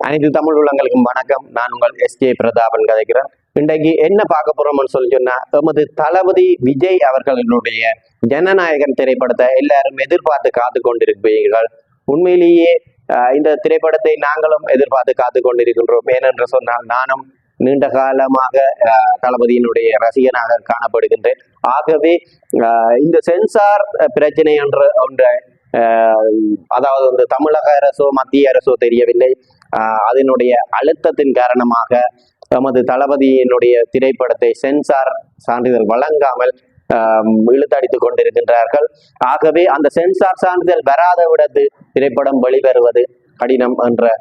அனைத்து தமிழ் உள்ளங்களுக்கும் வணக்கம். நான் உங்கள் எஸ்ஜே பிரதாபன் கதைக்கிறேன். இன்றைக்கு என்ன பார்க்க போறோம்னு சொல்லி சொன்னா, எமது தளபதி விஜய் அவர்களினுடைய ஜனநாயகன் திரைப்படத்தை எல்லாரும் எதிர்பார்த்து காத்து கொண்டிருப்பீர்கள். உண்மையிலேயே இந்த திரைப்படத்தை நாங்களும் எதிர்பார்த்து காத்து கொண்டிருக்கின்றோம். ஏனென்று சொன்னால் நானும் நீண்ட காலமாக தளபதியினுடைய ரசிகனாக காணப்படுகின்றேன். ஆகவே இந்த சென்சார் பிரச்சனை என்ற ஒன்றை அதாவது வந்து தமிழக அரசோ மத்திய அரசோ தெரியவில்லை, அதனுடைய அழுத்தத்தின் காரணமாக நமது தளபதியினுடைய திரைப்படத்தை சென்சார் சான்றிதழ் வழங்காமல் இழுத்தடித்துக் கொண்டிருக்கின்றார்கள். ஆகவே அந்த சென்சார் சான்றிதழ் வராத விடத்து திரைப்படம் வெளிவருவது கடினம் என்ற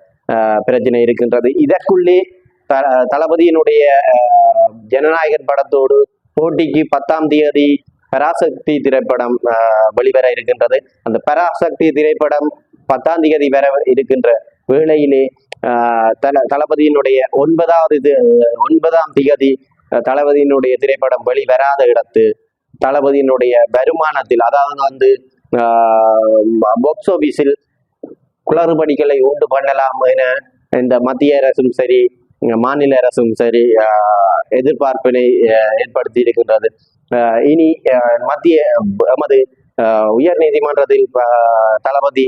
பிரச்சனை இருக்கின்றது. இதற்குள்ளே தளபதியினுடைய ஜனநாயகன் படத்தோடு போட்டிக்கு 10ஆம் தேதி பராசக்தி திரைப்படம் வெளிவர இருக்கின்றது. அந்த பராசக்தி திரைப்படம் 10ஆம் தேதி வர இருக்கின்ற வேளையிலே தளபதியினுடைய 9ஆம் தேதி தளபதியினுடைய திரைப்படம் வெளிவராத இடத்து தளபதியினுடைய வருமானத்தில், அதாவது வந்து பாக்ஸ் ஆபீஸில் குளறுபடிகளை உண்டு பண்ணலாம் என இந்த மத்திய அரசும் சரி மாநில அரசும் சரி எதிர்பார்ப்பினை ஏற்படுத்தி இருக்கின்றது. இனி மத்திய எமது உயர் நீதிமன்றத்தில் தளபதி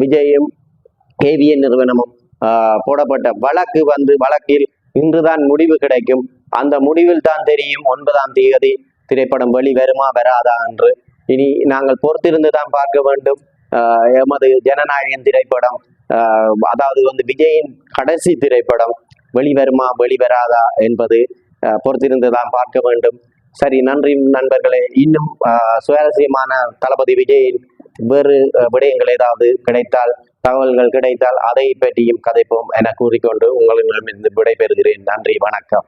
விஜயும் கேவிஎன் நிறுவனமும் போடப்பட்ட வழக்கில் இன்றுதான் முடிவு கிடைக்கும். அந்த முடிவில் தான் தெரியும் 9ஆம் தேதி திரைப்படம் வெளிவருமா வராதா என்று. இனி நாங்கள் பொறுத்திருந்து தான் பார்க்க வேண்டும். எமது ஜனநாயகன் திரைப்படம், அதாவது வந்து விஜயின் கடைசி திரைப்படம் வெளிவருமா வெளிவராதா என்பது பொறுத்திருந்து தான் பார்க்க வேண்டும். சரி, நன்றி நண்பர்களே. இன்னும் சுவாரஸ்யமான தளபதி விஜயின் வேறு விடயங்கள் ஏதாவது கிடைத்தால், தகவல்கள் கிடைத்தால் அதை பற்றியும் கதைப்போம் என கூறிக்கொண்டு உங்களிடமிருந்து விடைபெறுகிறேன். நன்றி, வணக்கம்.